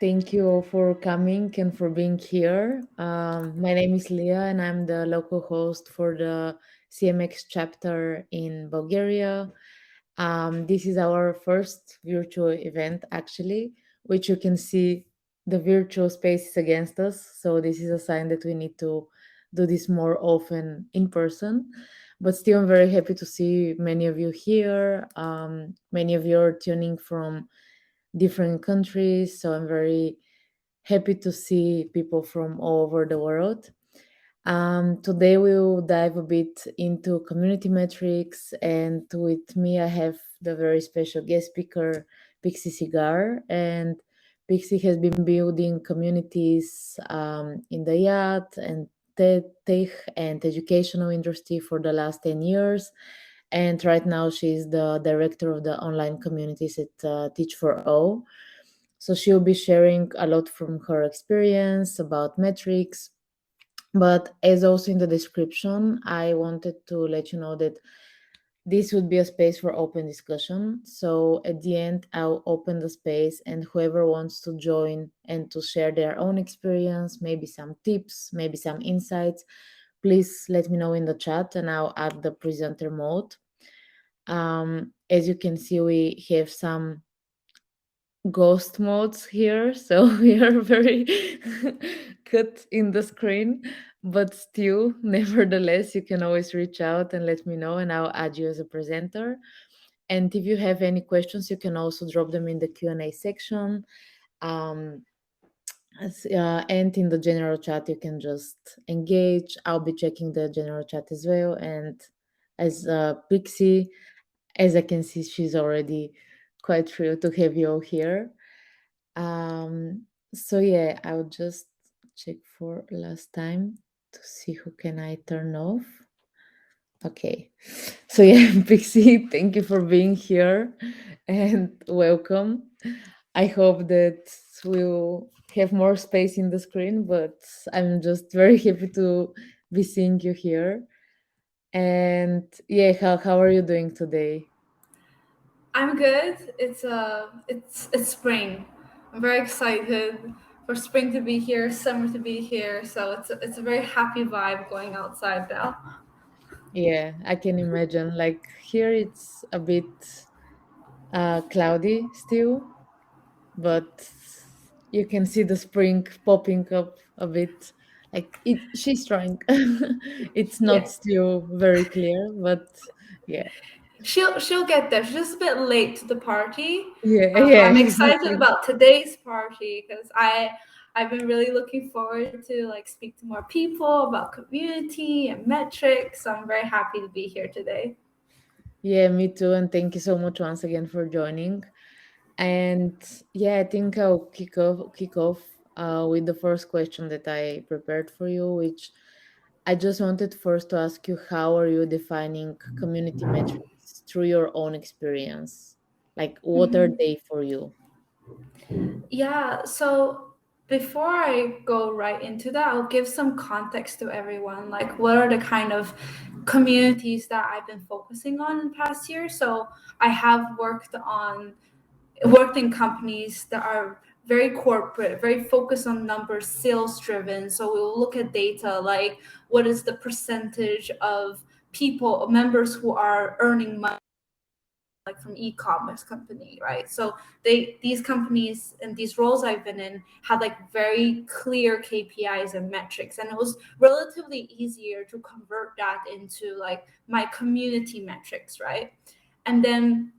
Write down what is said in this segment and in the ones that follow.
Thank you all for coming and for being here. My name is Leah, and I'm the local host for the CMX chapter in Bulgaria. This is our first virtual event, actually, which you can see the virtual spaces against us. So, this is a sign that we need to do this more often in person. But still, I'm very happy to see many of you here. Many of you are tuning from different countries. So I'm very happy to see people from all over the world. Today we will dive a bit into community metrics, and with me I have the very special guest speaker, Pixie Cigar. And Pixie has been building communities in the yacht and tech and educational industry for the last 10 years. And right now she's the director of the online communities at Teach for All. So she'll be sharing a lot from her experience about metrics. But as also in the description, I wanted to let you know that this would be a space for open discussion. So at the end, I'll open the space, and whoever wants to join and to share their own experience, maybe some tips, maybe some insights, please let me know in the chat and I'll add the presenter mode. As you can see, we have some ghost modes here, so we are very cut in the screen, but still nevertheless you can always reach out and let me know and I'll add you as a presenter. And if you have any questions, you can also drop them in the Q&A section. um, and in the general chat you can just engage. I'll be checking the general chat as well. And as Pixie, as I can see, she's already quite thrilled to have you all here. So yeah, I'll just check for last time to see who can I turn off. Okay. So yeah, Pixie, thank you for being here and welcome. I hope that we'll have more space in the screen, but I'm just very happy to be seeing you here. And yeah, how are you doing today? I'm good. It's spring. I'm very excited for spring to be here, summer to be here. So it's a very happy vibe going outside now. Yeah, I can imagine. Like here it's a bit cloudy still, but you can see the spring popping up a bit. Like she's trying. It's not Yeah, still very clear, but yeah, she'll get there. She's just a bit late to the party. yeah, yeah, I'm excited exactly. about today's party because I've been really looking forward to like speak to more people about community and metrics. So I'm very happy to be here today. Yeah, me too. And thank you so much once again for joining. And yeah, I think I'll kick off with the first question that I prepared for you, which I just wanted first to ask you, how are you defining community metrics through your own experience? Like, what are they for you? Yeah, so before I go right into that, I'll give some context to everyone. Like, what are the kind of communities that I've been focusing on in the past year? So, I have worked in companies that are very corporate, very focused on numbers, sales driven. So, we'll look at data like what is the percentage of people, members who are earning money like from e-commerce company, right? So these companies and these roles I've been in had like very clear KPIs and metrics, and it was relatively easier to convert that into like my community metrics, right? And then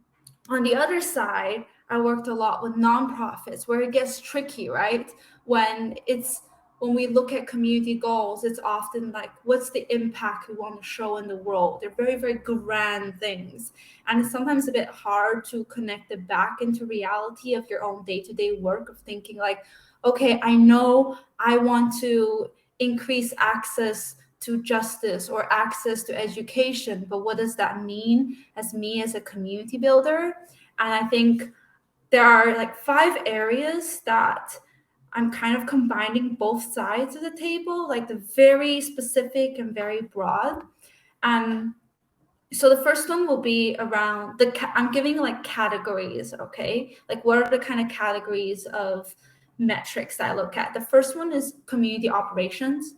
on the other side, I worked a lot with nonprofits where it gets tricky, right? When it's when we look at community goals, it's often like, what's the impact we want to show in the world? They're very, very grand things. And it's sometimes a bit hard to connect it back into reality of your own day-to-day work of thinking like, okay, I know I want to increase access to justice or access to education, but what does that mean as me as a community builder? And I think there are like 5 areas that I'm kind of combining both sides of the table, like the very specific and very broad. And so the first one will be around I'm giving like categories, okay? Like what are the kind of categories of metrics that I look at. The first one is community operations.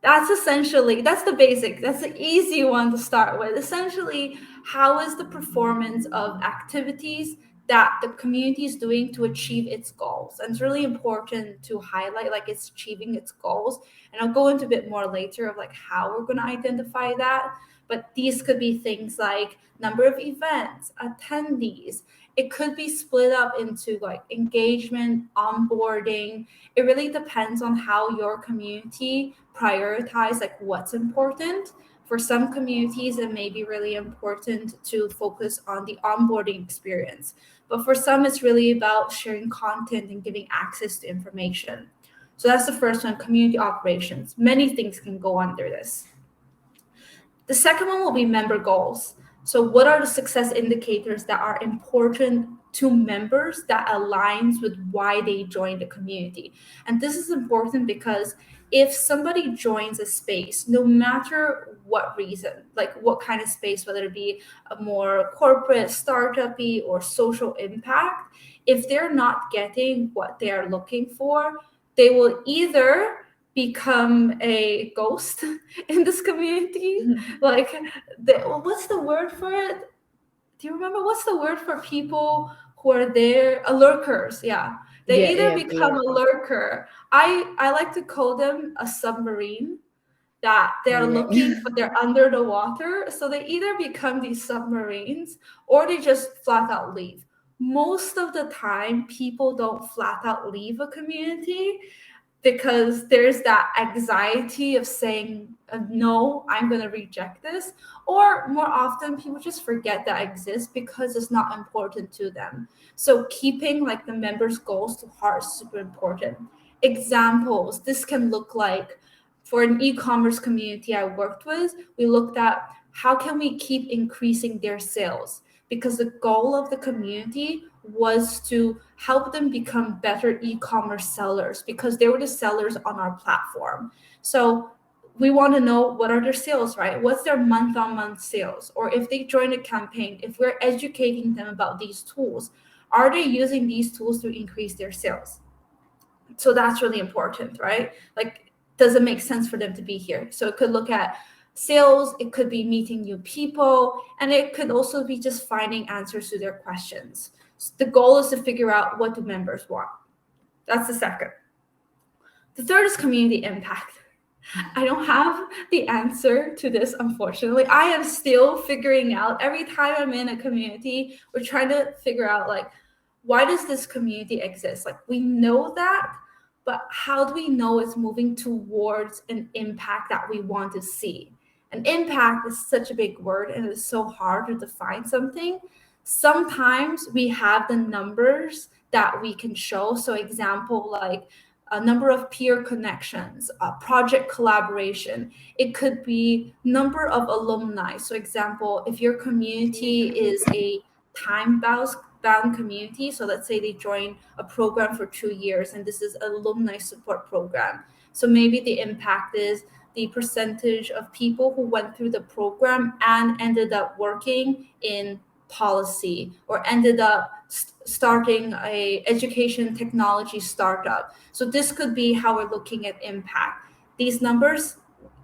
That's the basic, that's the easy one to start with. Essentially, how is the performance of activities that the community is doing to achieve its goals? And it's really important to highlight like it's achieving its goals, and I'll go into a bit more later of like how we're going to identify that. But these could be things like number of events, attendees. It could be split up into like engagement, onboarding. It really depends on how your community prioritize like what's important. For some communities, it may be really important to focus on the onboarding experience, but for some it's really about sharing content and giving access to information. So that's the first one, community operations. Many things can go under this. The second one will be member goals. So what are the success indicators that are important to members that aligns with why they join the community? And this is important because if somebody joins a space, no matter what reason, like what kind of space, whether it be a more corporate, startup-y, or social impact, if they're not getting what they are looking for, they will either become a ghost in this community. Like, what's the word for it? Do you remember what's the word for people who are there? Lurkers, yeah. They Yeah, either yeah, become a lurkers. lurker. I like to call them a submarine, that they're Yeah. looking but they're under the water. So they either become these submarines or they just flat out leave. Most of the time, people don't flat out leave a community because there's that anxiety of saying no, I'm going to reject this. Or more often people just forget that exists because it's not important to them. So keeping like the members goals to heart is super important. Examples, this can look like, for an e-commerce community I worked with, we looked at how can we keep increasing their sales, because the goal of the community was to help them become better e-commerce sellers because they were the sellers on our platform. So we want to know what are their sales, right? What's their month-on-month sales? Or if they join a campaign, if we're educating them about these tools, are they using these tools to increase their sales? So that's really important, right? Like, does it make sense for them to be here? So it could look at sales, it could be meeting new people, and it could also be just finding answers to their questions. So the goal is to figure out what do members want. That's the second. The third is community impact. I don't have the answer to this, unfortunately. I am still figuring out. Every time I'm in a community, we're trying to figure out like, why does this community exist? Like, we know that, but how do we know it's moving towards an impact that we want to see? An impact is such a big word and it's so hard to define something. Sometimes we have the numbers that we can show. So example, like a number of peer connections, project collaboration. It could be number of alumni. So example, if your community is a time-bound community, so let's say they join a program for 2 years and this is an alumni support program. So maybe the impact is the percentage of people who went through the program and ended up working in policy or ended up starting a education technology startup. So this could be how we're looking at impact. These numbers,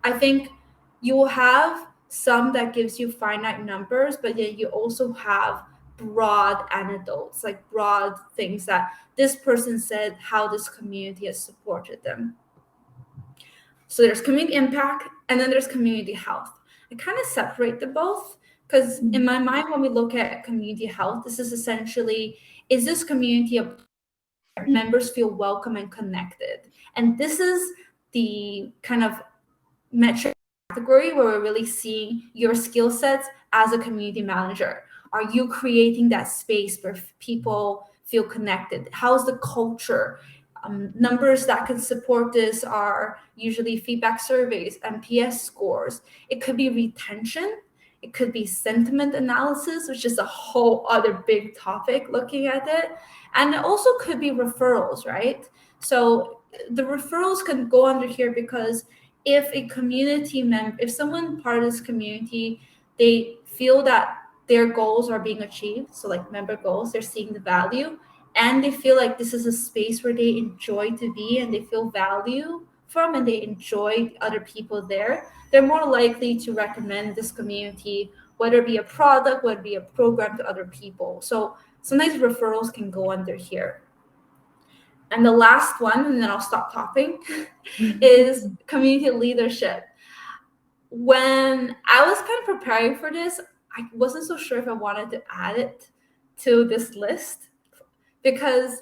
I think you will have some that gives you finite numbers, but then you also have broad anecdotes, like broad things that this person said how this community has supported them. So there's community impact and then there's community health. I kind of separate the both because in my mind, when we look at community health, this is essentially, is this community a members feel welcome and connected? And this is the kind of metric category where we're really seeing your skill sets as a community manager. Are you creating that space where people feel connected? How's the culture? Numbers that can support this are usually feedback surveys, NPS scores. It could be retention. It could be sentiment analysis, which is a whole other big topic looking at it. And it also could be referrals, right? So the referrals can go under here because if a community member, if someone part of this community, they feel that their goals are being achieved, so like member goals, they're seeing the value, and they feel like this is a space where they enjoy to be and they feel value from and they enjoy other people there, they're more likely to recommend this community, whether it be a product, whether it be a program, to other people. So sometimes referrals can go under here. And the last one, and then I'll stop talking, is community leadership. When I was kind of preparing for this, I wasn't so sure if I wanted to add it to this list because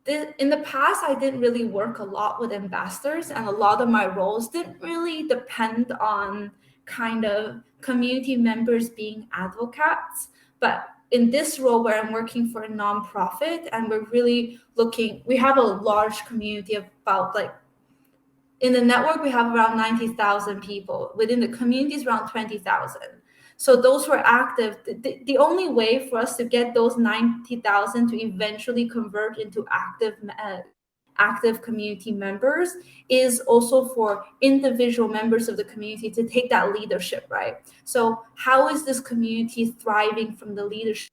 in the past, I didn't really work a lot with ambassadors, and a lot of my roles didn't really depend on kind of community members being advocates. But in this role where I'm working for a nonprofit and we're really looking, we have a large community of about like, in the network, we have around 90,000 people. Within the communities, around 20,000. So those who are active, the only way for us to get those 90,000 to eventually convert into active community members is also for individual members of the community to take that leadership, right? So how is this community thriving from the leadership?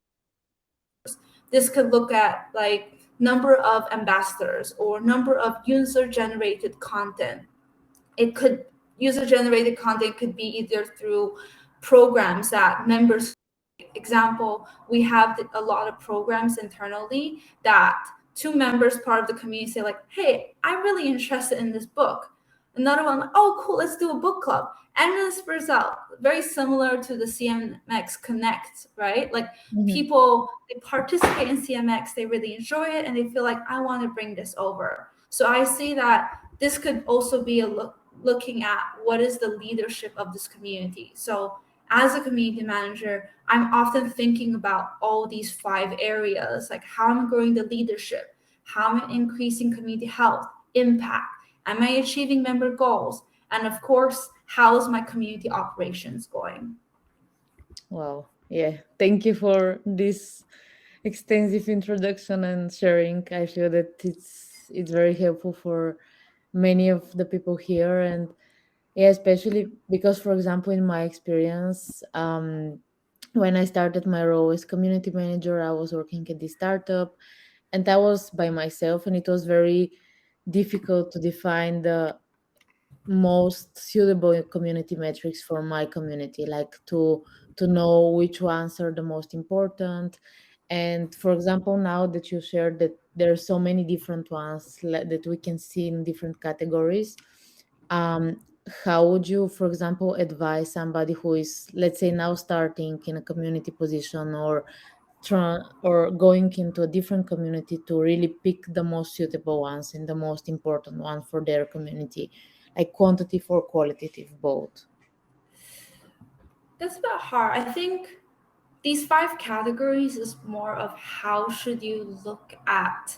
This could look at like number of ambassadors or number of user generated content. It could user generated content could be either through programs that members, example, we have a lot of programs internally that two members part of the community say like, hey, I'm really interested in this book. Another one, oh cool, let's do a book club. And then it spurs out, very similar to the CMX Connect, right? Like people, they participate in CMX, they really enjoy it, and they feel like I want to bring this over. So I see that this could also be looking at what is the leadership of this community. So as a community manager, I'm often thinking about all these 5 areas, like how am I growing the leadership? How am I increasing community health, impact? Am I achieving member goals? And of course, how is my community operations going? Wow. Yeah. Thank you for this extensive introduction and sharing. I feel that it's very helpful for many of the people here, and yeah, especially because, for example, in my experience, when I started my role as community manager, I was working at this startup, and I was by myself, and it was very difficult to define the most suitable community metrics for my community, like to know which ones are the most important. And for example, now that you shared that there are so many different ones that we can see in different categories, um, how would you, for example, advise somebody who is, let's say, now starting in a community position, or going into a different community, to really pick the most suitable ones and the most important one for their community, like quantitative or qualitative, both? That's a bit hard. I think these 5 categories is more of how should you look at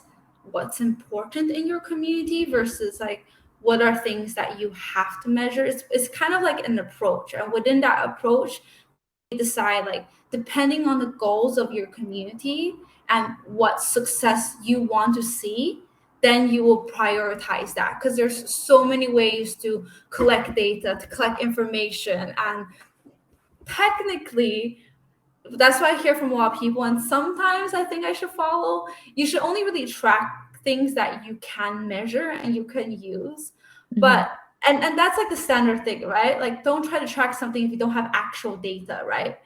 what's important in your community versus like what are things that you have to measure. It's kind of like an approach, and within that approach you decide like depending on the goals of your community and what success you want to see, then you will prioritize that because there's so many ways to collect data, to collect information, and technically that's what I hear from a lot of people. And sometimes I think I should follow. You should only really track things that you can measure and you can use. Mhm. But and that's like the standard thing, right? Like don't try to track something if you don't have actual data, right?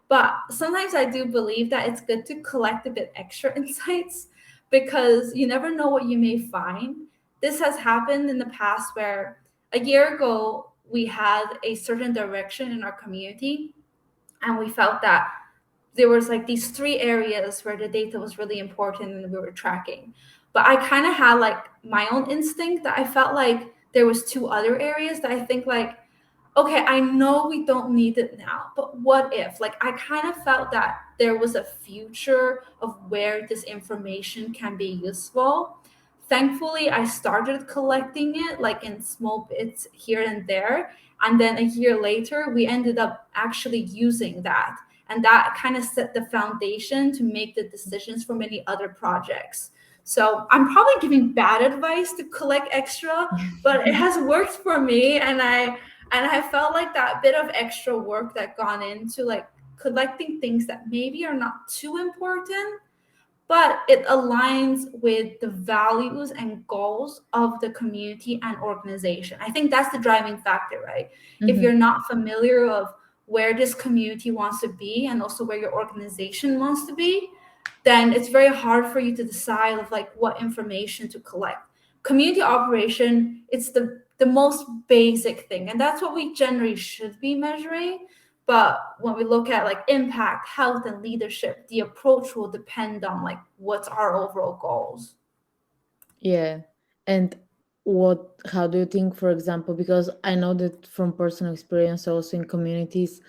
But sometimes I do believe that it's good to collect a bit extra insights because you never know what you may find. This has happened in the past where a year ago we had a certain direction in our community and we felt that there was like these 3 areas where the data was really important and we were tracking, but I kind of had like my own instinct that I felt like there was 2 other areas that I think like, okay, I know we don't need it now, but what if, like I kind of felt that there was a future of where this information can be useful. Thankfully I started collecting it like in small bits here and there, and then a year later we ended up actually using that, and that kind of set the foundation to make the decisions for many other projects. So I'm probably giving bad advice to collect extra, but it has worked for me, and I felt like that bit of extra work that gone into like collecting things that maybe are not too important, but it aligns with the values and goals of the community and organization. I think that's the driving factor, right? If Mm-hmm. you're not familiar of where this community wants to be and also where your organization wants to be, then it's very hard for you to decide of like what information to collect. Community operation, it's the most basic thing, and that's what we generally should be measuring. But when we look at like impact, health, and leadership, the approach will depend on like what's our overall goals. Yeah. And how do you think, for example, because I know that from personal experience, also in communities,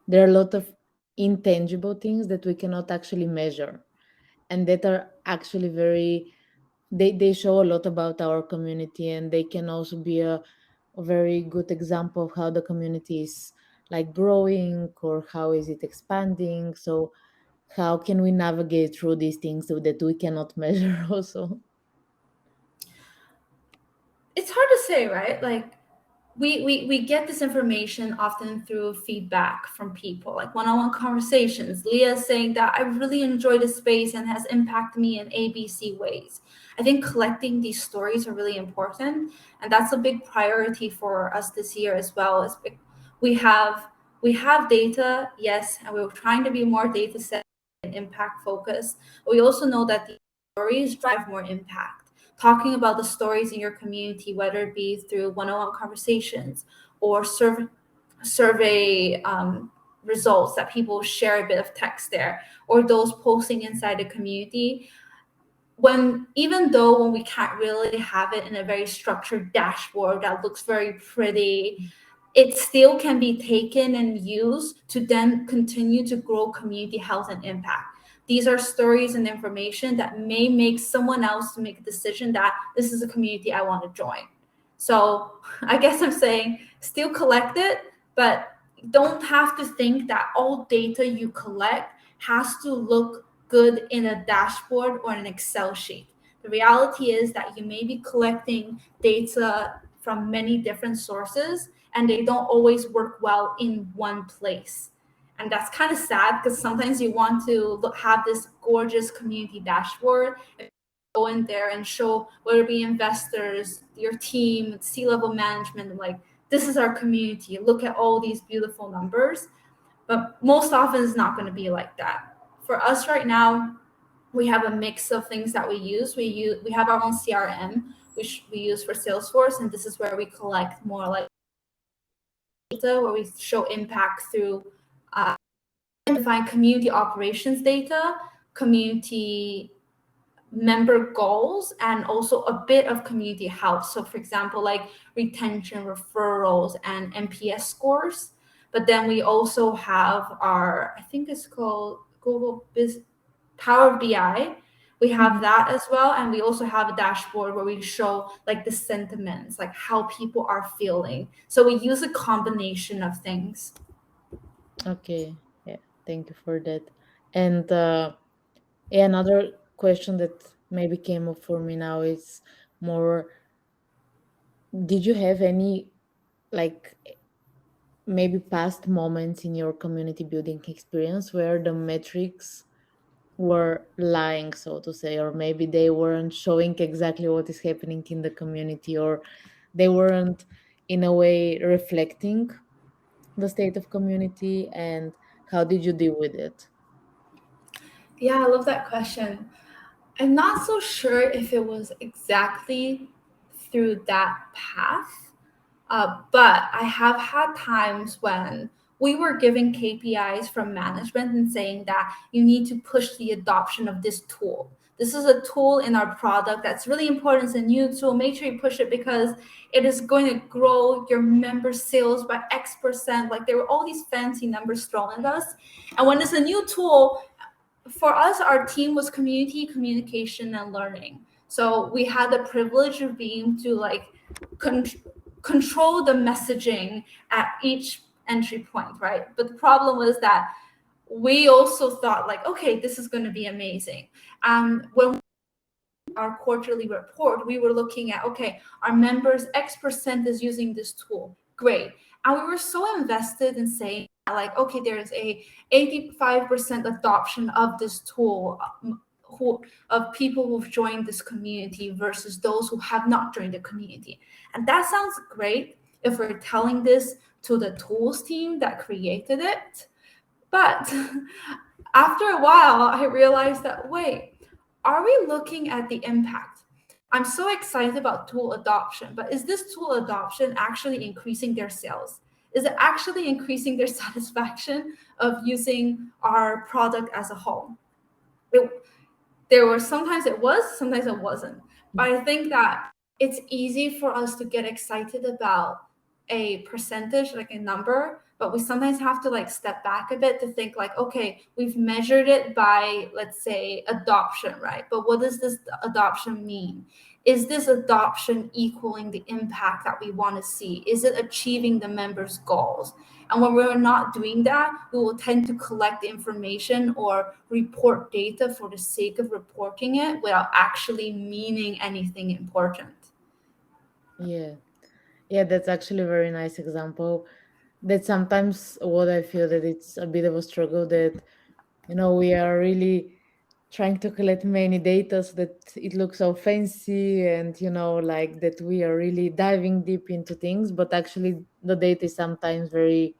there are a lot of intangible things that we cannot actually measure, and that are actually they show a lot about our community, and they can also be a very good example of how the community is like growing, or how is it expanding. So how can we navigate through these things so that we cannot measure also? It's hard to say, right? Like we get this information often through feedback from people, like one-on-one conversations. Leah saying that I really enjoy the space and has impacted me in ABC ways. I think collecting these stories are really important, and that's a big priority for us this year as well. We have we have data, yes, and we're trying to be more data set and impact focused. But we also know that the stories drive more impact. Talking about the stories in your community, whether it be through one-on-one conversations or survey results that people share a bit of text there, or those posting inside the community. When even though when we can't really have it in a very structured dashboard that looks very pretty, it still can be taken and used to then continue to grow community health and impact. These are stories and information that may make someone else to make a decision that this is a community I want to join. So I guess I'm saying still collect it, but don't have to think that all data you collect has to look good in a dashboard or an Excel sheet. The reality is that you may be collecting data from many different sources, and they don't always work well in one place. And that's kind of sad because sometimes you want to have this gorgeous community dashboard, go in there and show whether it be investors, your team, C-level management, like this is our community. Look at all these beautiful numbers. But most often it's not going to be like that. For us right now, we have a mix of things that we use. We have our own CRM, which we use for Salesforce, and this is where we collect more like data, where we show impact through define community operations data, community member goals, and also a bit of community health. So for example, like retention, referrals, and NPS scores. But then we also have our, I think it's called Google Power BI. We have Mhm. that as well. And we also have a dashboard where we show like the sentiments, like how people are feeling. So we use a combination of things. Okay, yeah, thank you for that. And yeah, another question that maybe came up for me now is more, did you have any like maybe past moments in your community building experience where the metrics were lying, so to say, or maybe they weren't showing exactly what is happening in the community, or they weren't in a way reflecting the state of community, and how did you deal with it? Yeah, I love that question. I'm not so sure if it was exactly through that path, but I have had times when we were giving KPIs from management and saying that you need to push the adoption of this tool. This is a tool in our product that's really important. It's a new tool. Make sure you push it because it is going to grow your member sales by X%. Like there were all these fancy numbers thrown at us. And when it's a new tool, for us, our team was community communication and learning. So we had the privilege of being to like con- control the messaging at each entry point, right? But the problem was that we also thought like, okay, this is going to be amazing. When our quarterly report, we were looking at, okay, our members X% is using this tool. Great. And we were so invested in saying like, okay, there's a 85% adoption of this tool. of people who've joined this community versus those who have not joined the community. And that sounds great if we're telling this to the tools team that created it. But after a while, I realized that, wait, are we looking at the impact? I'm so excited about tool adoption, but is this tool adoption actually increasing their sales? Is it actually increasing their satisfaction of using our product as a whole? It, there were sometimes it was, sometimes it wasn't. But I think that it's easy for us to get excited about a percentage, like a number, but we sometimes have to like step back a bit to think like, okay, we've measured it by, let's say, adoption, right? But what does this adoption mean? Is this adoption equaling the impact that we want to see? Is it achieving the members' goals? And when we're not doing that, we will tend to collect the information or report data for the sake of reporting it without actually meaning anything important. Yeah. Yeah, that's actually a very nice example. That sometimes what I feel that it's a bit of a struggle that, we are really trying to collect many data so that it looks so fancy and, like that we are really diving deep into things, but actually the data is sometimes very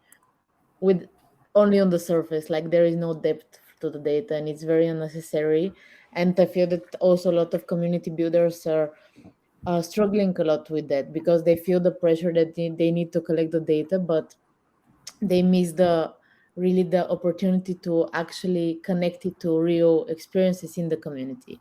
with only on the surface, like there is no depth to the data and it's very unnecessary. And I feel that also a lot of community builders are struggling a lot with that because they feel the pressure that they need to collect the data, but they miss the opportunity to actually connect it to real experiences in the community.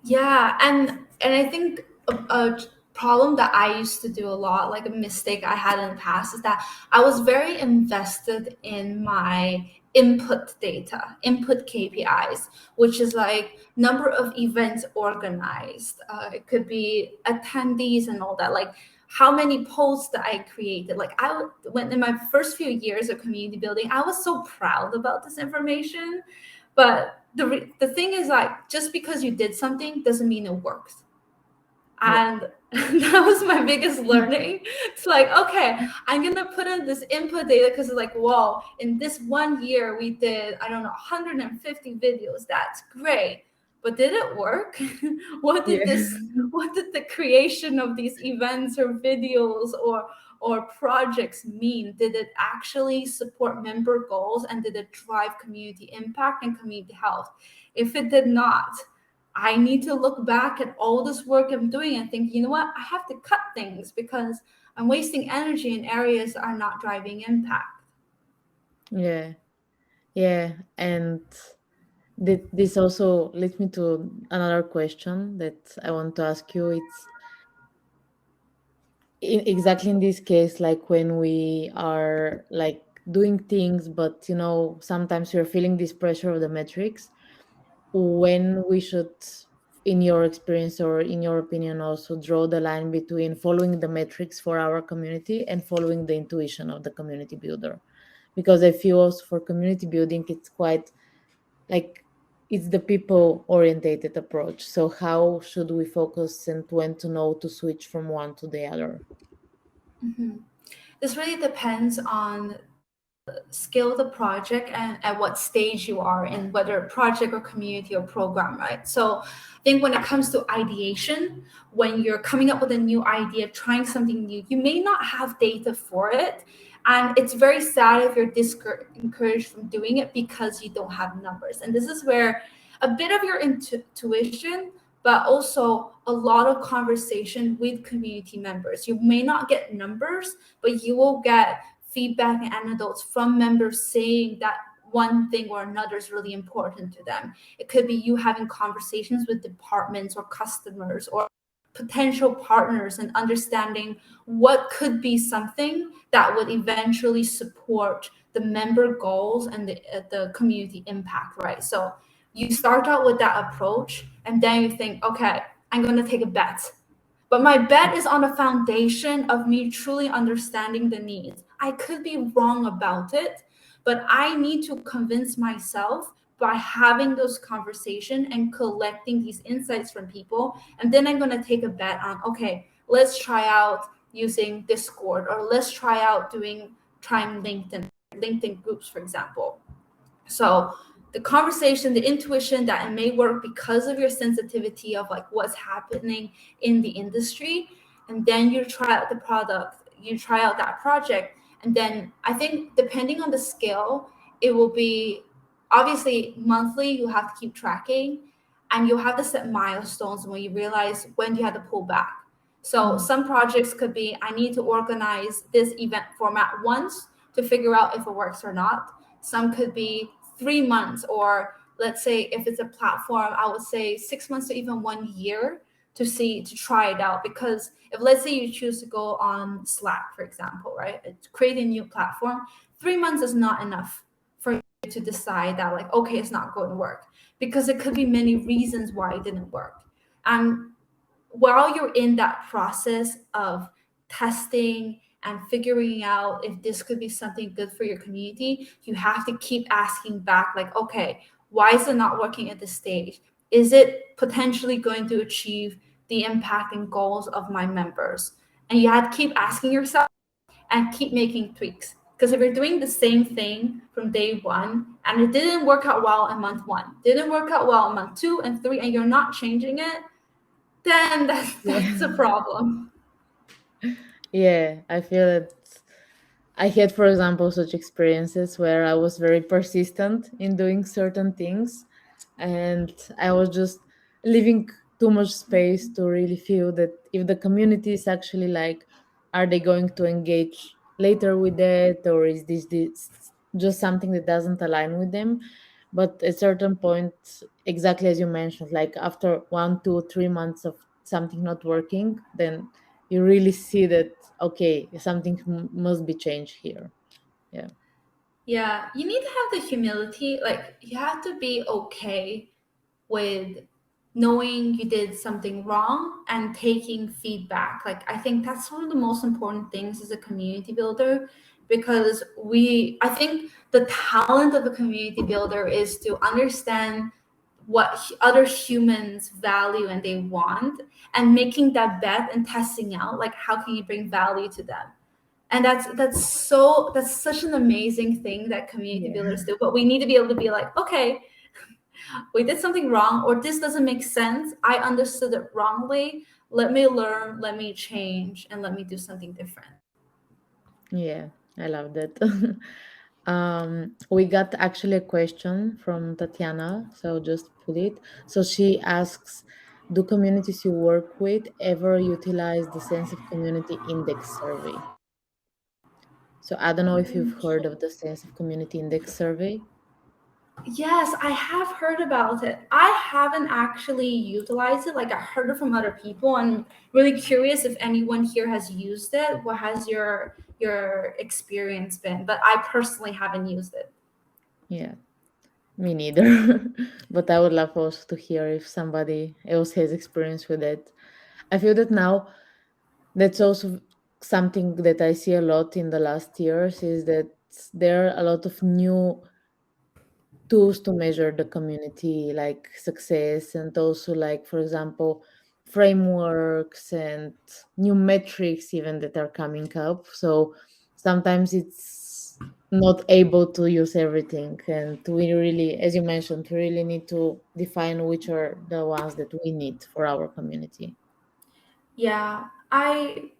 Yeah, and I think a problem that I used to do a lot, like a mistake I had in the past, is that I was very invested in my input data, input KPIs, which is like number of events organized. It could be attendees and all that. Like how many posts that I created. Like when in my first few years of community building, I was so proud about this information, but the thing is, like, just because you did something doesn't mean it works. Yeah. And that was my biggest learning. It's like, okay, I'm gonna put in this input data because it's like, whoa, in this 1 year we did, I don't know, 150 videos. That's great. But did it work? what did Yeah. this what did the creation of these events or videos or projects mean? Did it actually support member goals and did it drive community impact and community health? If it did not, I need to look back at all this work I'm doing and think, you know what, I have to cut things because I'm wasting energy in areas that are not driving impact. Yeah. Yeah. And this also leads me to another question that I want to ask you. It's exactly in this case, like when we are like doing things, but sometimes we're feeling this pressure of the metrics, when we should, in your experience or in your opinion, also draw the line between following the metrics for our community and following the intuition of the community builder. Because I feel also for community building, it's quite like it's the people orientated approach. So how should we focus and when to know to switch from one to the other? Mhm. This really depends on scale of the project and at what stage you are in, whether project or community or program, right? So I think when it comes to ideation, when you're coming up with a new idea, trying something new, you may not have data for it. And it's very sad if you're encouraged from doing it because you don't have numbers. And this is where a bit of your intuition, but also a lot of conversation with community members. You may not get numbers, but you will get feedback and anecdotes from members saying that one thing or another is really important to them. It could be you having conversations with departments or customers or potential partners and understanding what could be something that would eventually support the member goals and the community impact, right? So you start out with that approach and then you think, okay, I'm going to take a bet, but my bet is on a foundation of me truly understanding the needs. I could be wrong about it, but I need to convince myself by having those conversations and collecting these insights from people. And then I'm going to take a bet on, okay, let's try out using Discord or let's trying LinkedIn groups, for example. So the conversation, the intuition that it may work because of your sensitivity of like what's happening in the industry. And then you try out the product, you try out that project. And then I think depending on the scale, it will be obviously monthly, you have to keep tracking and you'll have to set milestones when you realize when you have to pull back. So Mm. some projects could be I need to organize this event format once to figure out if it works or not. Some could be 3 months, or let's say if it's a platform, I would say 6 months to even 1 year to see to try it out. Because if let's say you choose to go on Slack, for example, right, create a new platform, 3 months is not enough for you to decide that like okay, it's not going to work because it could be many reasons why it didn't work. And while you're in that process of testing and figuring out if this could be something good for your community, you have to keep asking back, like, okay, why is it not working at this stage? Is it potentially going to achieve the impact and goals of my members? And you have to keep asking yourself and keep making tweaks. Because if you're doing the same thing from day one and it didn't work out well in month one, didn't work out well in month two and three, and you're not changing it, then that's a Yeah. problem. Yeah, I feel it. I had, for example, such experiences where I was very persistent in doing certain things, and I was just leaving too much space to really feel that if the community is actually like, are they going to engage later with it, or is this just something that doesn't align with them? But at certain point, exactly as you mentioned, like after 1, 2, 3 months of something not working, then you really see that okay, something must be changed here. Yeah. Yeah, you need to have the humility. Like, you have to be okay with knowing you did something wrong and taking feedback. Like, I think that's one of the most important things as a community builder, because I think the talent of a community builder is to understand what other humans value and they want, and making that bet and testing out like how can you bring value to them. And that's such an amazing thing that community Yeah. builders do. But we need to be able to be like, okay, we did something wrong, or this doesn't make sense, I understood it wrongly, let me learn, let me change, and let me do something different. Yeah, I love that. We got actually a question from Tatiana, so I'll just put it. So she asks, do communities you work with ever utilize the sense of community index survey? So I don't know if you've heard of the sense of community index survey. Yes, I have heard about it. I haven't actually utilized it. Like, I heard it from other people, and really curious if anyone here has used it. What has your experience been? But I personally haven't used it. Yeah, me neither. But I would love also to hear if somebody else has experience with it. I feel that now that's also something that I see a lot in the last years is that there are a lot of new tools to measure the community like success, and also like for example frameworks and new metrics even that are coming up. So sometimes it's not able to use everything, and we really, as you mentioned, we really need to define which are the ones that we need for our community. Yeah, I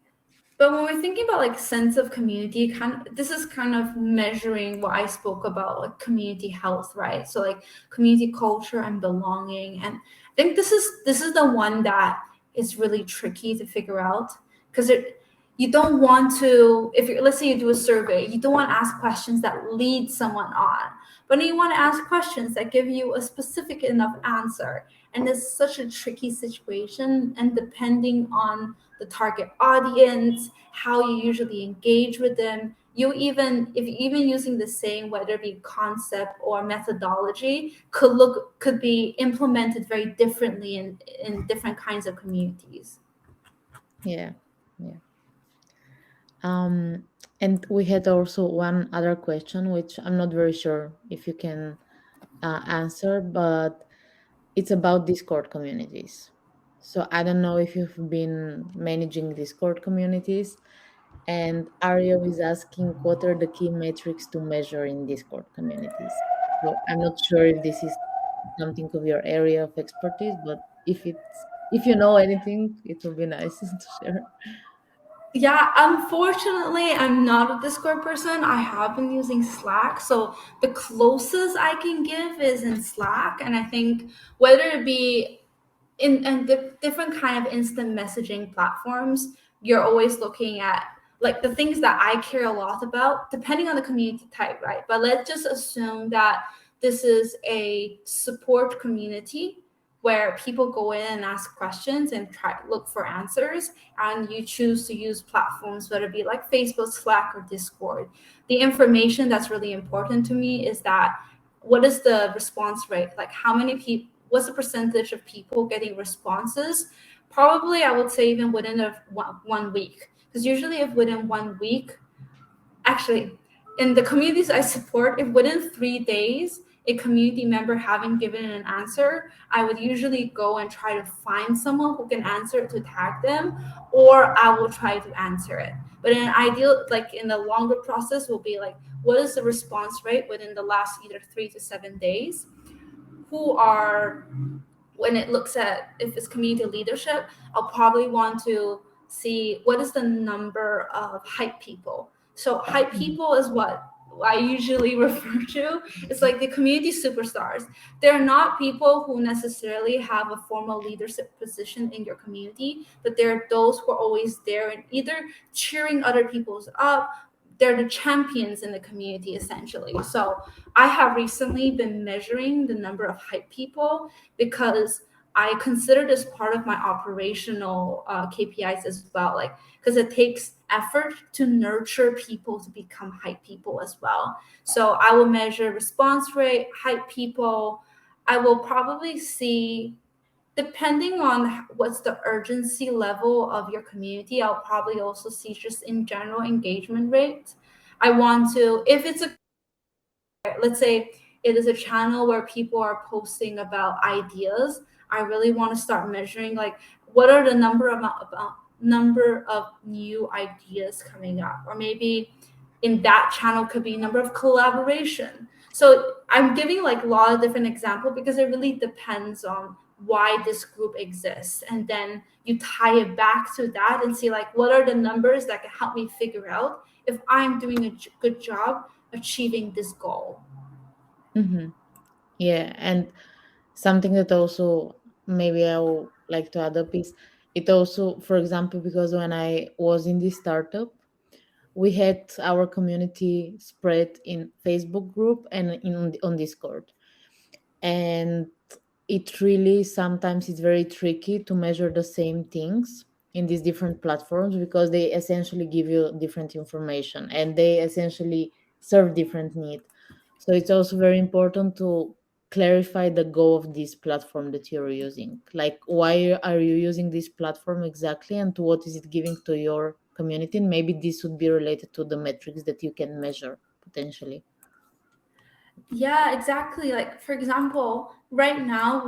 but when we're thinking about like sense of community, kind of this is kind of measuring what I spoke about, like community health, right? So like community culture and belonging. And I think this is the one that is really tricky to figure out, because it you don't want to, if you, let's say you do a survey, you don't want to ask questions that lead someone on, but then you want to ask questions that give you a specific enough answer. And it's such a tricky situation, and depending on the target audience, how you usually engage with them. You even if you even using the same, whether it be concept or methodology, could be implemented very differently in different kinds of communities. Yeah, yeah. um and we had also one other question which I'm not very sure if you can answer, but it's about Discord communities. So I don't know if you've been managing Discord communities, and Ario is asking what are the key metrics to measure in Discord communities. So I'm not sure if this is something of your area of expertise, but if you know anything, it would be nice to share. Yeah, unfortunately, I'm not a Discord person. I have been using Slack. So the closest I can give is in Slack. And I think whether it be in the different kind of instant messaging platforms, you're always looking at like the things that I care a lot about, depending on the community type, right? But let's just assume that this is a support community where people go in and ask questions and try look for answers, and you choose to use platforms, whether it be like Facebook, Slack, or Discord. The information that's really important to me is that what is the response rate? Like how many people, what's the percentage of people getting responses? Probably I would say even within one week. Because usually if within 1 week, actually in the communities I support, if within 3 days a community member haven't given an answer, I would usually go and try to find someone who can answer it to tag them, or I will try to answer it. But in an ideal, like in the longer process, will be like, what is the response rate within the last either 3 to 7 days? Who are, when it looks at if it's community leadership, I'll probably want to see what is the number of hype people. So hype Mhm. people is what I usually refer to. It's like the community superstars. They're not people who necessarily have a formal leadership position in your community, but they're those who are always there and either cheering other people's up. They're the champions in the community essentially. So I have recently been measuring the number of hype people because I consider this part of my operational KPIs as well, like because it takes effort to nurture people to become hype people as well. So I will measure response rate, hype people. I will probably see, depending on what's the urgency level of your community, I'll probably also see just in general engagement rate. I want to, if it's a, let's say it is a channel where people are posting about ideas, I really want to start measuring like what are the number of new ideas coming up, or maybe in that channel could be number of collaboration. So I'm giving like a lot of different examples because it really depends on why this group exists, and then you tie it back to that and see like what are the numbers that can help me figure out if I'm doing a good job achieving this goal. Mhm. Yeah, and something that also maybe I would like to add up is it also, for example, because when I was in this startup, we had our community spread in Facebook group and on Discord, and it really sometimes it's very tricky to measure the same things in these different platforms because they essentially give you different information and they essentially serve different needs. So it's also very important to clarify the goal of this platform that you're using, like why are you using this platform exactly and to what is it giving to your community, and maybe this would be related to the metrics that you can measure potentially. Yeah, exactly. Like for example, right now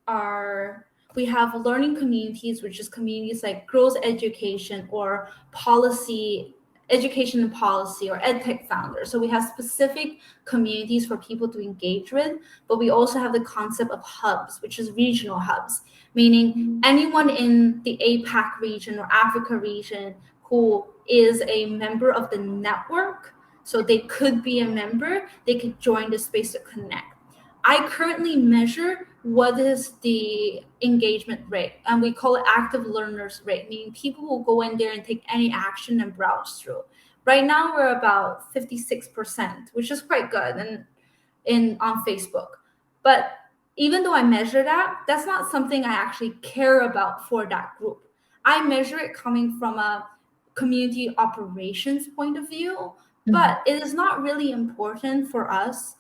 our we have learning communities, which is communities like girls education or policy, education and policy, or edtech founders. So we have specific communities for people to engage with, but we also have the concept of hubs, which is regional hubs, meaning anyone in the APAC region or Africa region who is a member of the network, so they could be a member, they could join the space to connect. I currently measure what is the engagement rate, and we call it active learners rate, meaning people will go in there and take any action and browse through. Right now, we're about 56%, which is quite good, and in on Facebook. But even though I measure that, that's not something I actually care about for that group. I measure it coming from a community operations point of view, Mhm. but it is not really important for us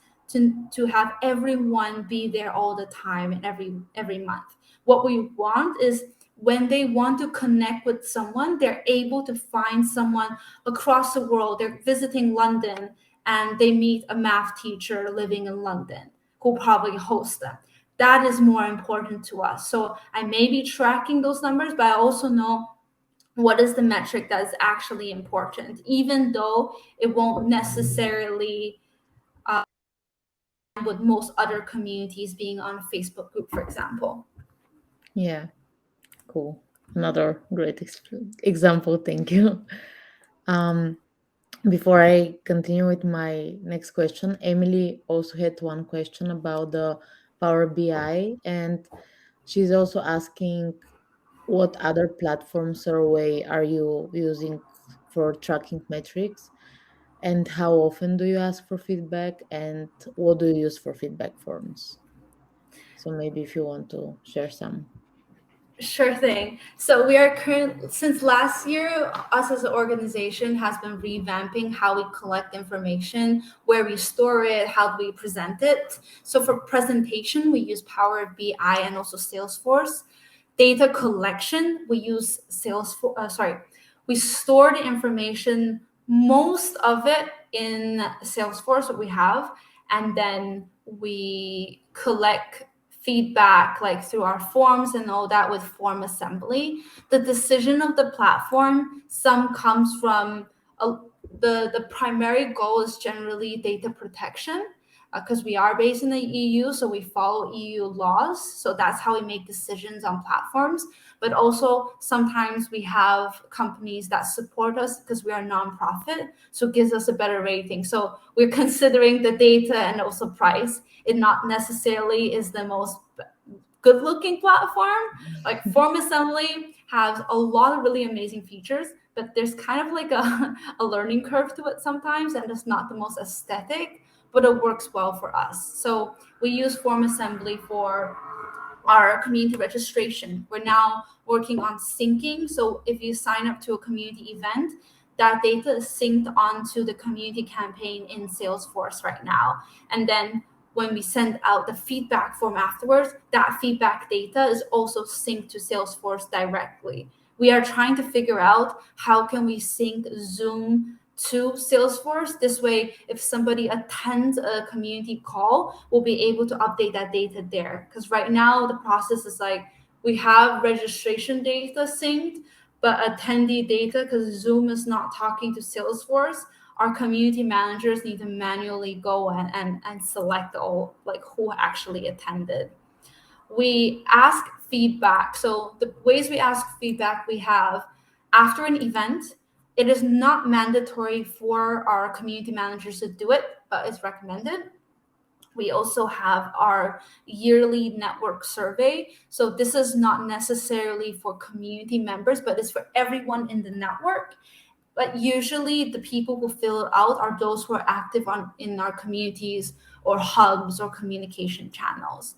to have everyone be there all the time and every month. What we want is when they want to connect with someone, they're able to find someone across the world. They're visiting London and they meet a math teacher living in London who probably hosts them. That is more important to us. So I may be tracking those numbers, but I also know what is the metric that is actually important, even though it won't necessarily with most other communities being on a Facebook group, for example. Yeah, cool. Another great example. Thank you. Um, Before I continue with my next question, Emily also had one question about the Power BI, and she's also asking what other platforms or way are you using for tracking metrics, and how often do you ask for feedback, and what do you use for feedback forms? So maybe if you want to share some. Sure thing. So we are since last year, us as an organization has been revamping how we collect information, where we store it, how do we present it. So for presentation, we use Power BI and also Salesforce. Data collection, we use Salesforce. We store the information, most of it in Salesforce, what we have, and then we collect feedback like through our forms and all that with form assembly. The decision of the platform, some comes from a, the primary goal is generally data protection, because we are based in the EU, so we follow EU laws. So that's how we make decisions on platforms. But also sometimes we have companies that support us because we are nonprofit, so it gives us a better rating. So we're considering the data and also price. It not necessarily is the most good looking platform. Like form assembly has a lot of really amazing features, but there's kind of like a learning curve to it sometimes, and it's not the most aesthetic, but it works well for us. So we use form assembly for our community registration. We're now working on syncing. So if you sign up to a community event, that data is synced onto the community campaign in Salesforce right now. And then when we send out the feedback form afterwards, that feedback data is also synced to Salesforce directly. We are trying to figure out how can we sync Zoom to Salesforce. This way, if somebody attends a community call, we'll be able to update that data there. Because right now, the process is like we have registration data synced, but attendee data, because Zoom is not talking to Salesforce, our community managers need to manually go and select all like who actually attended. We ask feedback. So the ways we ask feedback, we have after an event. It is not mandatory for our community managers to do it, but it's recommended. We also have our yearly network survey. So this is not necessarily for community members, but it's for everyone in the network. But usually the people who fill it out are those who are active on in our communities or hubs or communication channels.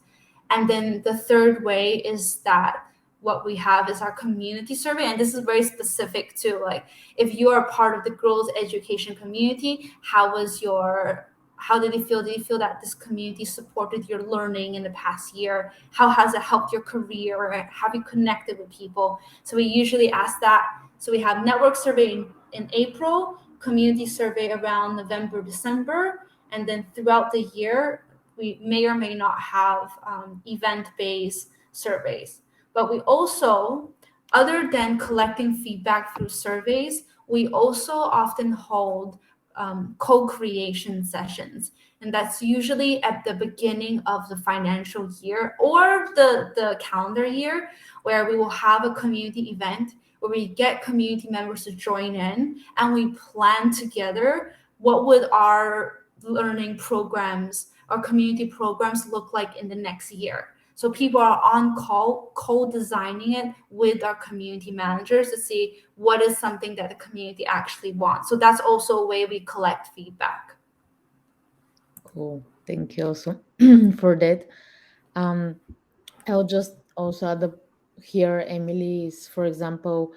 And then the third way is that what we have is our community survey, and this is very specific to like if you are part of the girls education community, how did you feel? Did you feel that this community supported your learning in the past year? How has it helped your career? Have you connected with people? So we usually ask that. So we have network survey in April, community survey around November, December, and then throughout the year, we may or may not have event-based surveys. But we also, other than collecting feedback through surveys, we also often hold co-creation sessions, and that's usually at the beginning of the financial year or the calendar year, where we will have a community event where we get community members to join in and we plan together what would our learning programs or community programs look like in the next year. So people are on call, co-designing it with our community managers to see what is something that the community actually wants. So that's also a way we collect feedback. Cool. Thank you also for that. Um, I'll just also add up here, Emily, is, for example,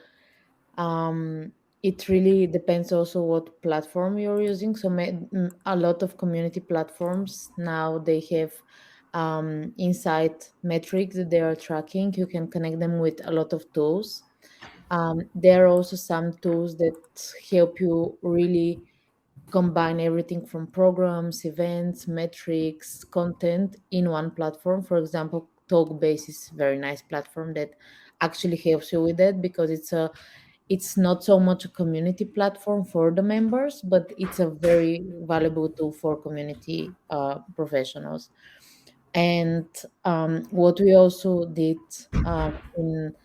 it really depends also what platform you're using. So a lot of community platforms now they have insight metrics that they are tracking. You can connect them with a lot of tools. There are also some tools that help you really combine everything from programs, events, metrics, content in one platform. For example, Talkbase is a very nice platform that actually helps you with that because it's not so much a community platform for the members, but it's a very valuable tool for community professionals. And what we also did in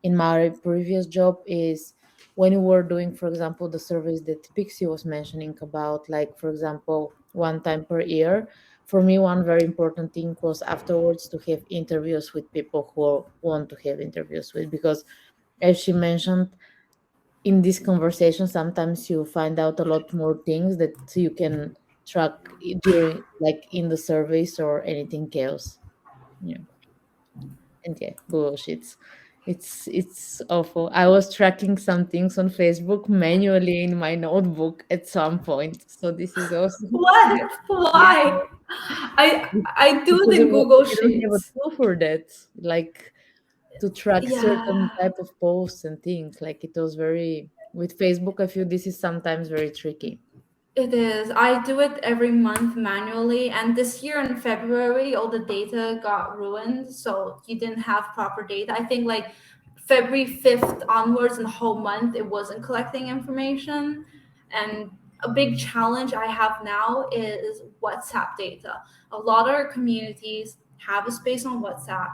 my previous job is when we were doing, for example, the surveys that Pixie was mentioning about, like, for example, one time per year. For me, one very important thing was afterwards to have interviews with people who want to have interviews with, because as she mentioned, in this conversation sometimes you find out a lot more things that you can track during, like, in the surveys or anything else. Yeah. And yeah, bullshit. It's awful. I was tracking some things on Facebook manually in my notebook at some point, so this is also yeah, What? yeah. Why? I do Because the Google we don't have a Sheets. tool for that, like, to track certain Yeah. type of posts and things. Like, it was very, with Facebook, I feel this is sometimes very tricky. It is. I do it every month manually, and this year in February, all the data got ruined, so you didn't have proper data. I think like February 5th onwards, in the whole month, it wasn't collecting information. And a big challenge I have now is WhatsApp data. A lot of our communities have a space on WhatsApp.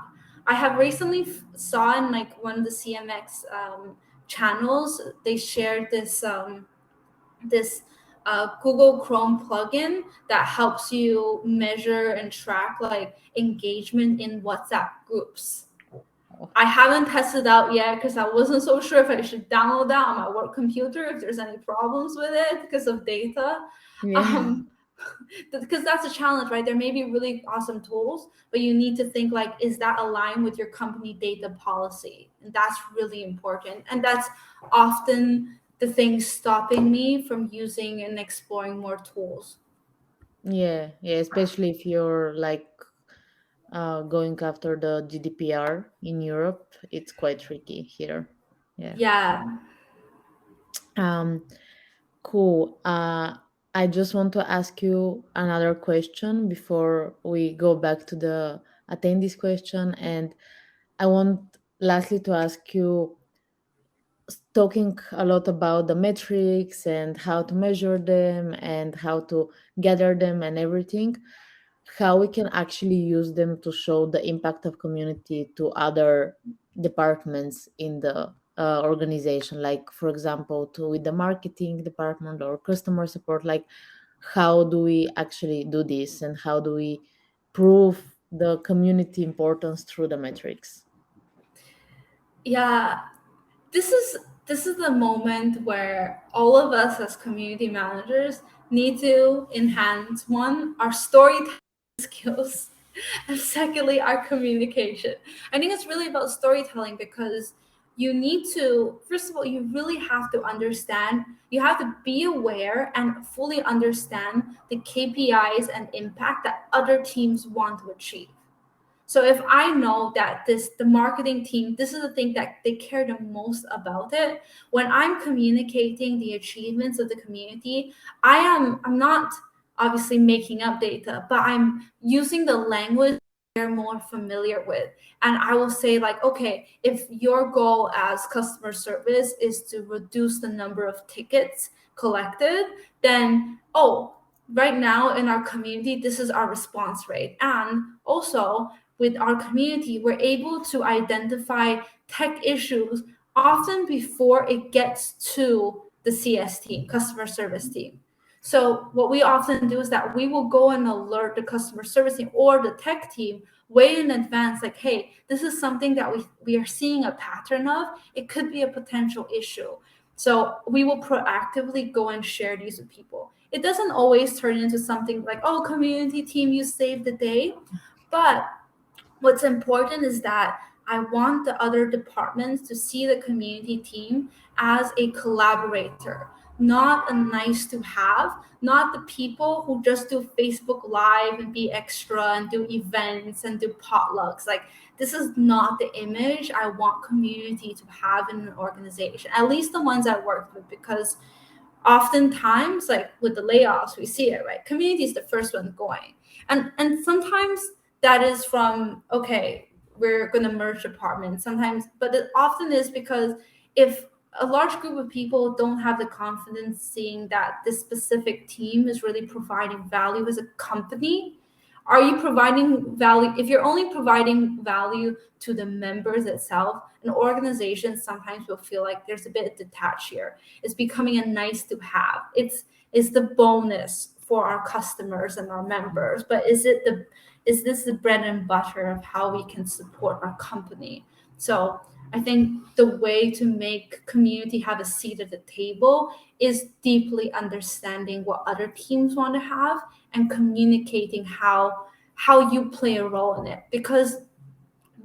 I have recently saw in like one of the CMX channels, they shared this Google Chrome plugin that helps you measure and track like engagement in WhatsApp groups. Oh, I haven't tested out yet because I wasn't so sure if I should download that on my work computer if there's any problems with it because of data. yeah. Um, because that's a challenge, right? There may be really awesome tools, but you need to think like, is that aligned with your company data policy? And that's really important. And that's often the thing stopping me from using and exploring more tools. Yeah, yeah, especially if you're like going after the GDPR in Europe, it's quite tricky here. Yeah. Yeah. Um, cool. I just want to ask you another question before we go back to the attendees question, and I want lastly to ask you, talking a lot about the metrics and how to measure them and how to gather them and everything, how we can actually use them to show the impact of community to other departments in the organization, like, for example, to with the marketing department or customer support. Like, how do we actually do this, and how do we prove the community importance through the metrics? Yeah. This is the moment where all of us as community managers need to enhance one our storytelling skills and secondly our communication. I think it's really about storytelling because you need to, first of all, you really have to understand, you have to be aware and fully understand the KPIs and impact that other teams want to achieve. So if I know that this the marketing team, this is the thing that they care the most about it, when I'm communicating the achievements of the community, I'm not obviously making up data, but I'm using the language they're more familiar with. And I will say like, okay, if your goal as customer service is to reduce the number of tickets collected, then right now in our community, this is our response rate. And also with our community, we're able to identify tech issues often before it gets to the CS team, customer service team. So what we often do is that we will go and alert the customer service team or the tech team way in advance, like, hey, this is something that we are seeing a pattern of. It could be a potential issue. So we will proactively go and share these with people. It doesn't always turn into something like, oh, community team, you saved the day. But what's important is that I want the other departments to see the community team as a collaborator, not a nice to have, not the people who just do Facebook Live and be extra and do events and do potlucks. Like, this is not the image I want community to have in an organization, at least the ones I work with, because oftentimes like with the layoffs we see it, right? Community is the first one going, and sometimes that is from, okay, we're going to merge departments sometimes, but it often is because if a large group of people don't have the confidence seeing that this specific team is really providing value as a company, are you providing value? If you're only providing value to the members itself, an organization sometimes will feel like there's a bit detached here. It's becoming a nice to have. It's the bonus for our customers and our members, but is this the bread and butter of how we can support our company? So I think the way to make community have a seat at the table is deeply understanding what other teams want to have and communicating how you play a role in it, because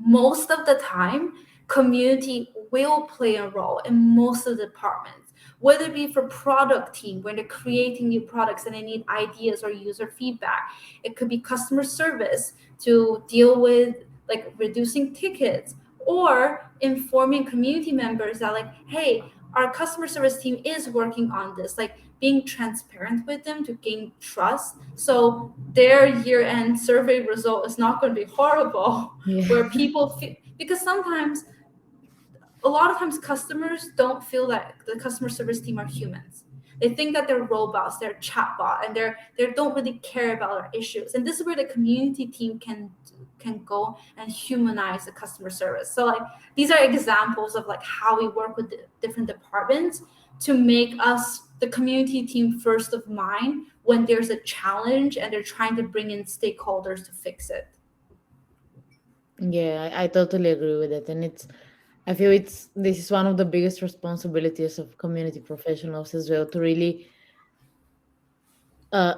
most of the time community will play a role in most of the departments, whether it be for product team when they're creating new products and they need ideas or user feedback. It could be customer service to deal with like reducing tickets, or informing community members that like, hey, our customer service team is working on this, like being transparent with them to gain trust, so their year-end survey result is not going to be horrible Yeah. where people feel, because sometimes a lot of times customers don't feel that the customer service team are humans. They think that they're robots, they're chatbot, and they don't really care about our issues. And this is where the community team can go and humanize the customer service. So like these are examples of like how we work with the different departments to make us the community team first of mind when there's a challenge and they're trying to bring in stakeholders to fix it. Yeah, I totally agree with it. And I feel this is one of the biggest responsibilities of community professionals as well, to really uh,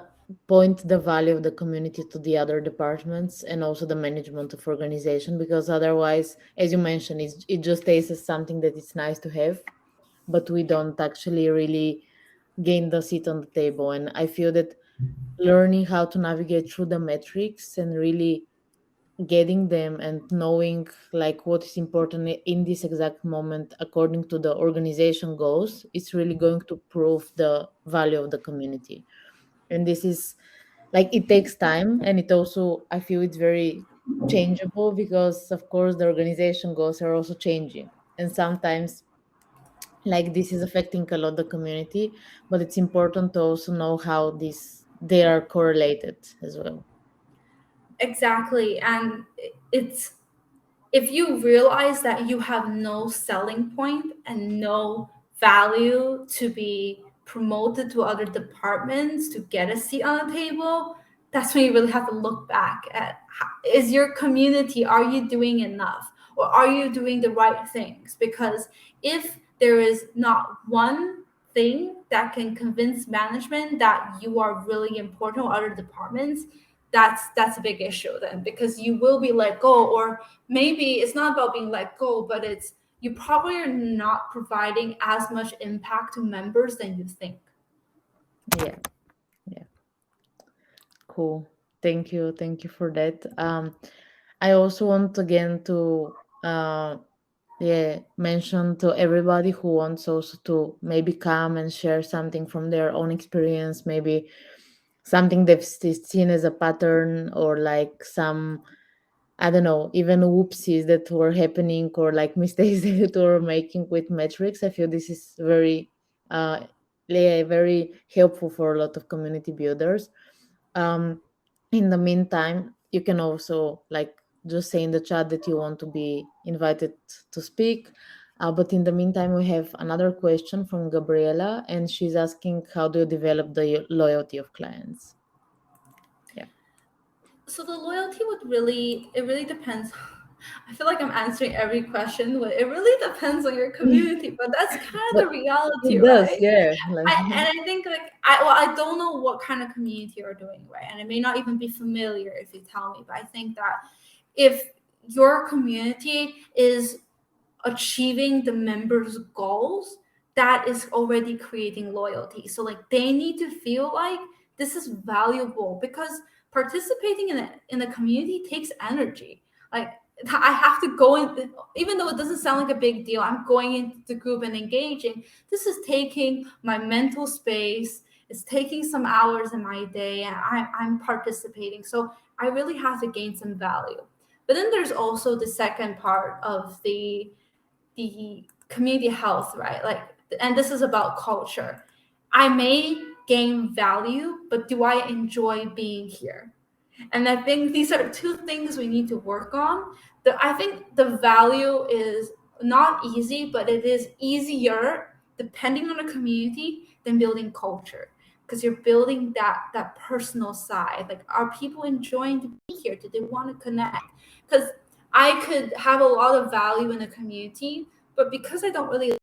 point the value of the community to the other departments and also the management of organization, because otherwise, as you mentioned, it just stays as something that it's nice to have, but we don't actually really gain the seat on the table. And I feel that learning how to navigate through the metrics and really getting them and knowing like what is important in this exact moment according to the organization goals, it's really going to prove the value of the community. And this is like, it takes time, and it also, I feel it's very changeable, because of course the organization goals are also changing, and sometimes like this is affecting a lot the community, but it's important to also know how they are correlated as well. Exactly. And it's, if you realize that you have no selling point and no value to be promoted to other departments to get a seat on the table, that's when you really have to look back at is your community, are you doing enough, or are you doing the right things? Because if there is not one thing that can convince management that you are really important or other departments, that's a big issue then, because you will be let go. Or maybe it's not about being let go, but it's you probably are not providing as much impact to members than you think. Yeah, yeah. Cool. Thank you for that. I also want again to yeah, mention to everybody who wants also to maybe come and share something from their own experience, maybe something they've seen as a pattern, or like some, I don't know, even whoopsies that were happening, or like mistakes that were making with metrics. I feel this is very yeah, very helpful for a lot of community builders. um, in the meantime, you can also like just say in the chat that you want to be invited to speak. But in the meantime, we have another question from Gabriela, and she's asking, how do you develop the loyalty of clients? Yeah. So the loyalty would really, it really depends. I feel like I'm answering every question, but it really depends on your community. But that's kind of But the reality, it does, right? yeah. Like, I think like I don't know what kind of community you're doing, right? And it may not even be familiar if you tell me, but I think that if your community is achieving the members' goals, that is already creating loyalty. So like they need to feel like this is valuable, because participating in a community takes energy. Like I have to go in, even though it doesn't sound like a big deal, I'm going into the group and engaging. This is taking my mental space. It's taking some hours in my day, and I'm participating. So I really have to gain some value. But then there's also the second part of the community health, right? Like, and this is about culture. I may gain value, but do I enjoy being here? And I think these are two things we need to work on. I think the value is not easy, but it is easier depending on the community than building culture, because you're building that personal side. Like, are people enjoying to be here? Do they want to connect? Because I could have a lot of value in a community, but because I don't really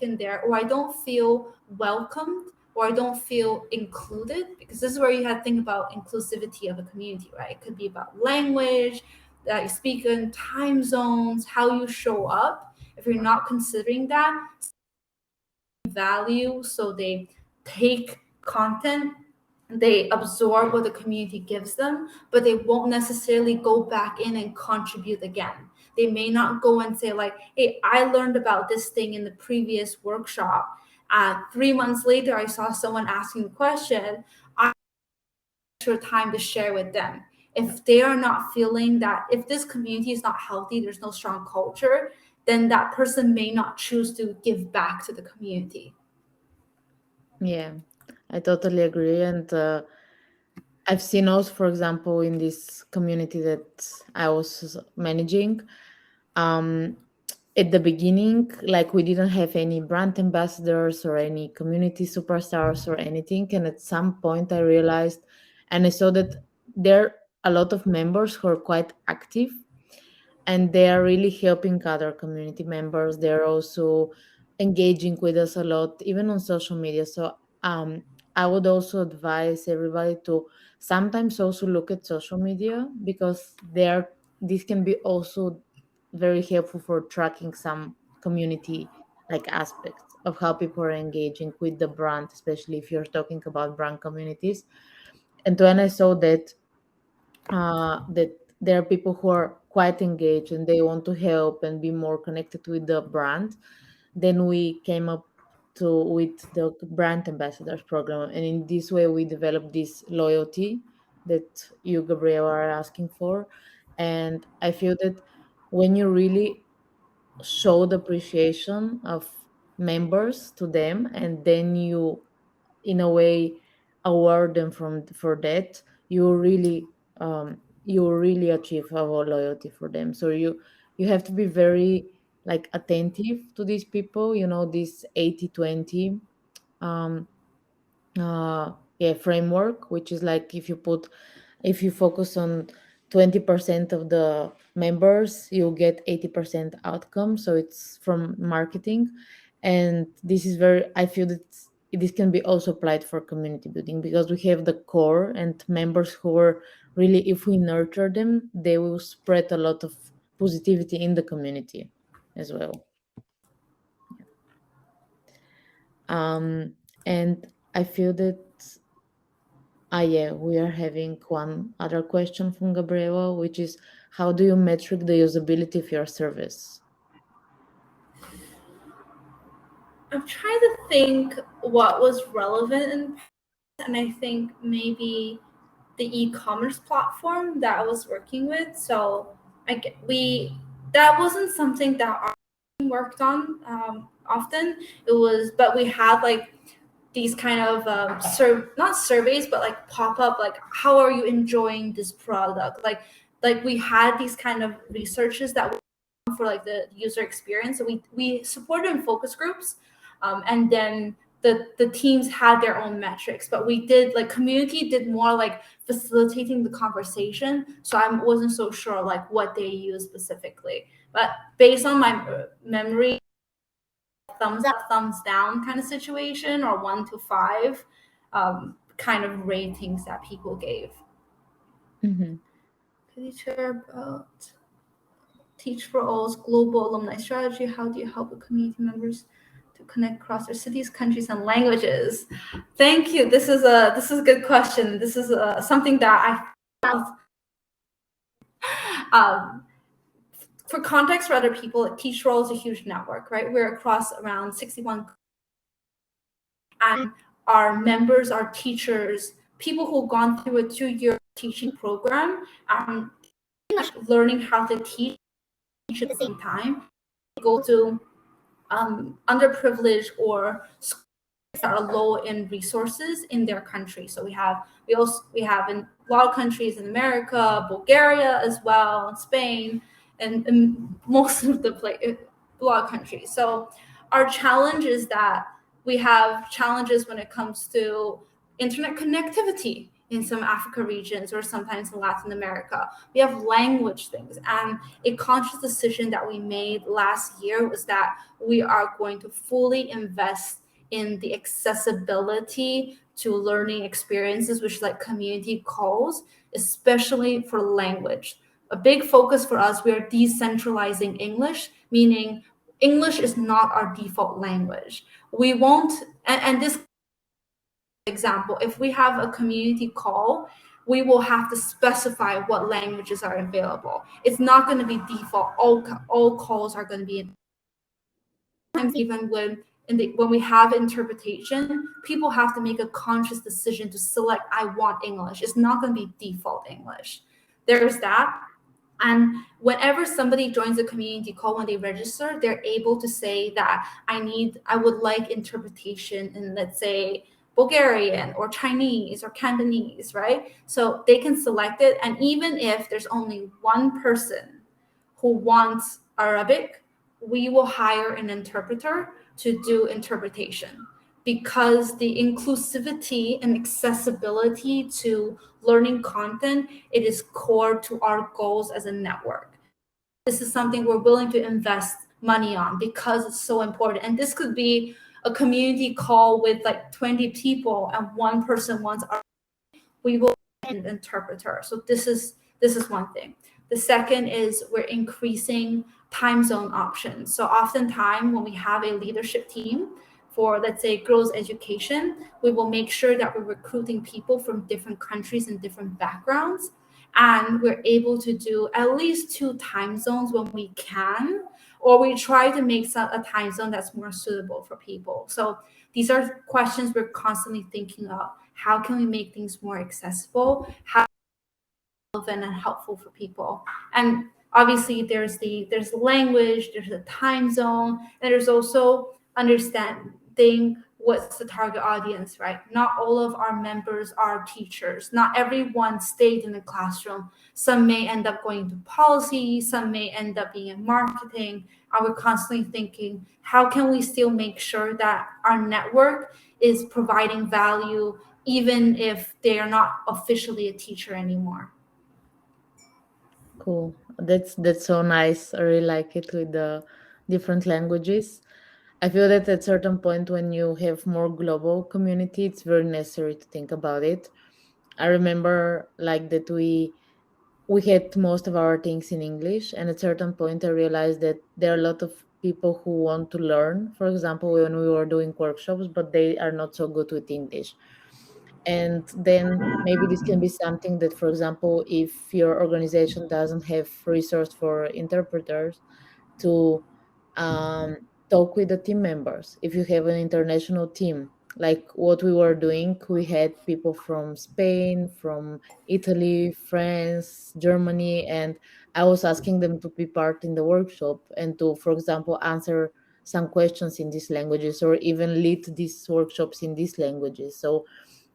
in there, or I don't feel welcomed, or I don't feel included, because this is where you have to think about inclusivity of a community, right? It could be about language that you speak in, time zones, how you show up. If you're not considering that value, so they take content, they absorb what the community gives them, but they won't necessarily go back in and contribute again. They may not go and say like, hey, I learned about this thing in the previous workshop. 3 months later, I saw someone asking a question. I took time to share with them. If they are not feeling that, if this community is not healthy, there's no strong culture, then that person may not choose to give back to the community. Yeah, I totally agree. And I've seen also, for example, in this community that I was managing, um, at the beginning, like we didn't have any brand ambassadors or any community superstars or anything. And at some point, I realized and I saw that there are a lot of members who are quite active and they are really helping other community members. They're also engaging with us a lot, even on social media. So I would also advise everybody to sometimes also look at social media because there this can be also very helpful for tracking some community like aspects of how people are engaging with the brand, especially if you're talking about brand communities. And when I saw that there are people who are quite engaged and they want to help and be more connected with the brand, then we came up to with the brand ambassadors program, and in this way we developed this loyalty that you, Gabriel, are asking for. And I feel that when you really show the appreciation of members to them and then you in a way award them from for that, you really achieve our loyalty for them. So you have to be very like attentive to these people, you know, this 80/20 um yeah framework, which is like if you focus on 20% of the members, you'll get 80% outcome. So it's from marketing. And this is very, I feel that this can be also applied for community building because we have the core and members who are really, if we nurture them, they will spread a lot of positivity in the community as well. Um, and I feel that yeah, we are having one other question from Gabriela, which is how do you metric the usability of your service? I'm trying to think what was relevant and I think maybe the e-commerce platform that I was working with. So we that wasn't something that our team worked on often. It was, but we had like these kind of not surveys, but like pop up, like how are you enjoying this product? Like we had these kind of researches that for like the user experience. So we supported in focus groups, and then the teams had their own metrics, but we did like community did more like facilitating the conversation. So I wasn't so sure like what they use specifically, but based on my memory, thumbs up, thumbs down kind of situation, or 1 to 5 kind of ratings that people gave. Mhm. Could you share about Teach for All's global alumni strategy? How do you help the community members to connect across their cities, countries, and languages? Thank you. This is a good question. This is something that I um, for context for other people. Teach for All is a huge network, right? We're across around 61, and our members are teachers, people who've gone through a 2-year teaching program, learning how to teach at the same time. Go to underprivileged or that are low in resources in their country. So we have in a lot of countries in America, Bulgaria as well, Spain, and most of the a lot of countries. So our challenge is that we have challenges when it comes to internet connectivity in some Africa regions or sometimes in Latin America. We have language things. And a conscious decision that we made last year was that we are going to fully invest in the accessibility to learning experiences, which like community calls, especially for language. A big focus for us, we are decentralizing English, meaning English is not our default language. We won't, and this example, if we have a community call, we will have to specify what languages are available. It's not going to be default. All calls are going to be in. Sometimes even when we have interpretation, people have to make a conscious decision to select I want English. It's not going to be default English. There's that. And whenever somebody joins a community call, when they register, they're able to say that I would like interpretation in, let's say, Bulgarian or Chinese or Cantonese, right? So they can select it. And even if there's only one person who wants Arabic, we will hire an interpreter to do interpretation because the inclusivity and accessibility to learning content, it is core to our goals as a network. This is something we're willing to invest money on because it's so important. And this could be a community call with like 20 people and one person wants our, we will an interpreter. So this is one thing. The second is we're increasing time zone options. So oftentimes when we have a leadership team for, let's say, girls education, we will make sure that we're recruiting people from different countries and different backgrounds, and we're able to do at least two time zones when we can, or we try to make a time zone that's more suitable for people. So these are questions we're constantly thinking of. How can we make things more accessible? How relevant and helpful for people? And obviously there's language, there's a time zone, and there's also understanding what's the target audience, right? Not all of our members are teachers. Not everyone stayed in the classroom. Some may end up going to policy, some may end up being in marketing. And we're constantly thinking, how can we still make sure that our network is providing value even if they are not officially a teacher anymore? Cool. That's so nice. I really like it with the different languages. I feel that at certain point when you have more global community, it's very necessary to think about it. I remember like that we had most of our things in English, and at certain point I realized that there are a lot of people who want to learn. For example, when we were doing workshops, but they are not so good with English. And then maybe this can be something that, for example, if your organization doesn't have resource for interpreters, to talk with the team members. If you have an international team, like what we were doing, we had people from Spain, from Italy, France, Germany, and I was asking them to be part in the workshop and to, for example, answer some questions in these languages or even lead these workshops in these languages. So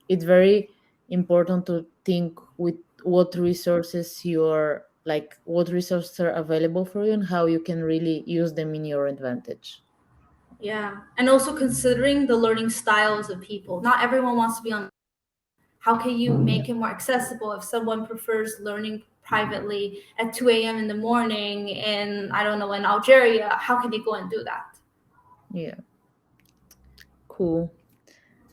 it's very important to think with what resources you're like, what resources are available for you and how you can really use them in your advantage. Yeah. And also considering the learning styles of people. Not everyone wants to be on. How can you make it more accessible if someone prefers learning privately at 2 a.m. in the morning in, I don't know, in Algeria? How can they go and do that? Yeah, cool.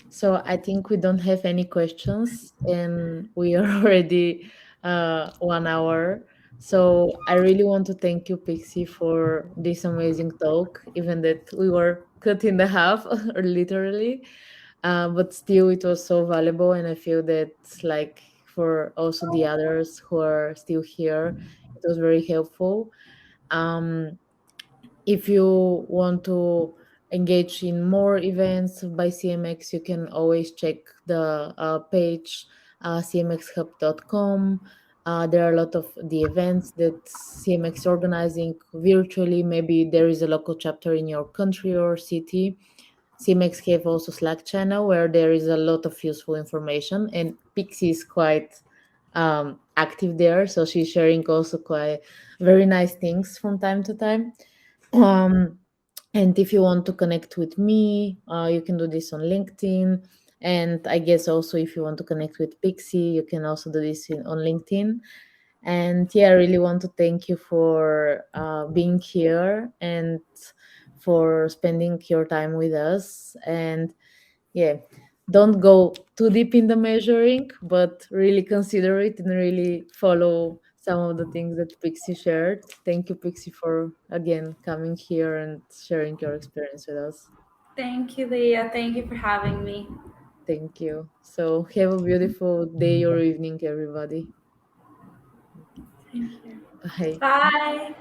So I think we don't have any questions and we are already 1 hour. So I really want to thank you, Pixie, for this amazing talk, even that we were cut in the half, or literally. But still, it was so valuable. And I feel that, like, for also the others who are still here, it was very helpful. Um, if you want to engage in more events by CMX, you can always check the page, cmxhub.com. There are a lot of the events that CMX organizing virtually. Maybe there is a local chapter in your country or city. CMX have also Slack channel where there is a lot of useful information, and Pixie is quite active there, so she's sharing also quite very nice things from time to time. Um, and if you want to connect with me, you can do this on LinkedIn. And I guess also if you want to connect with Pixie, you can also do this on LinkedIn. And yeah, I really want to thank you for being here and for spending your time with us. And yeah, don't go too deep in the measuring, but really consider it and really follow some of the things that Pixie shared. Thank you, Pixie, for again coming here and sharing your experience with us. Thank you, Leah. Thank you for having me. Thank you. So have a beautiful day or evening, everybody. Thank you. Bye. Bye.